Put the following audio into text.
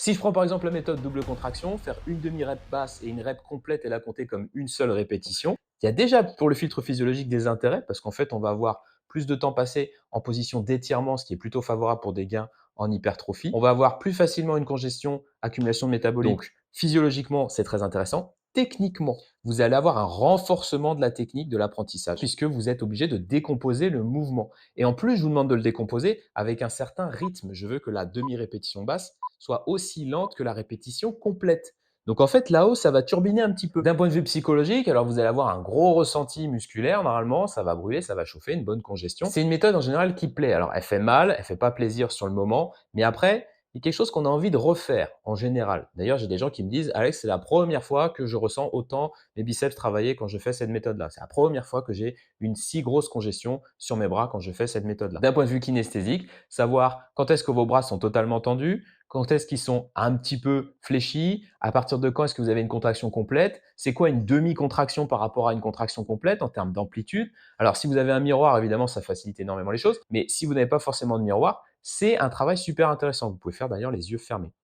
Si je prends par exemple la méthode double contraction, faire une demi-rep basse et une rep complète et la compter comme une seule répétition, il y a déjà pour le filtre physiologique des intérêts parce qu'en fait, on va avoir plus de temps passé en position d'étirement, ce qui est plutôt favorable pour des gains en hypertrophie. On va avoir plus facilement une congestion, accumulation de métabolique. Donc, physiologiquement, c'est très intéressant. Techniquement, vous allez avoir un renforcement de la technique de l'apprentissage puisque vous êtes obligé de décomposer le mouvement. Et en plus, je vous demande de le décomposer avec un certain rythme. Je veux que la demi-répétition basse soit aussi lente que la répétition complète. Donc en fait, là-haut, ça va turbiner un petit peu. D'un point de vue psychologique, alors vous allez avoir un gros ressenti musculaire, normalement, ça va brûler, ça va chauffer, une bonne congestion. C'est une méthode en général qui plaît. Alors elle fait mal, elle fait pas plaisir sur le moment, mais après, il y a quelque chose qu'on a envie de refaire en général. D'ailleurs, j'ai des gens qui me disent, Alex, c'est la première fois que je ressens autant mes biceps travailler quand je fais cette méthode-là. C'est la première fois que j'ai une si grosse congestion sur mes bras quand je fais cette méthode-là. D'un point de vue kinesthésique, savoir quand est-ce que vos bras sont totalement tendus, quand est-ce qu'ils sont un petit peu fléchis, à partir de quand est-ce que vous avez une contraction complète, c'est quoi une demi-contraction par rapport à une contraction complète en termes d'amplitude. Alors si vous avez un miroir, évidemment, ça facilite énormément les choses, mais si vous n'avez pas forcément de miroir, c'est un travail super intéressant. Vous pouvez faire d'ailleurs les yeux fermés.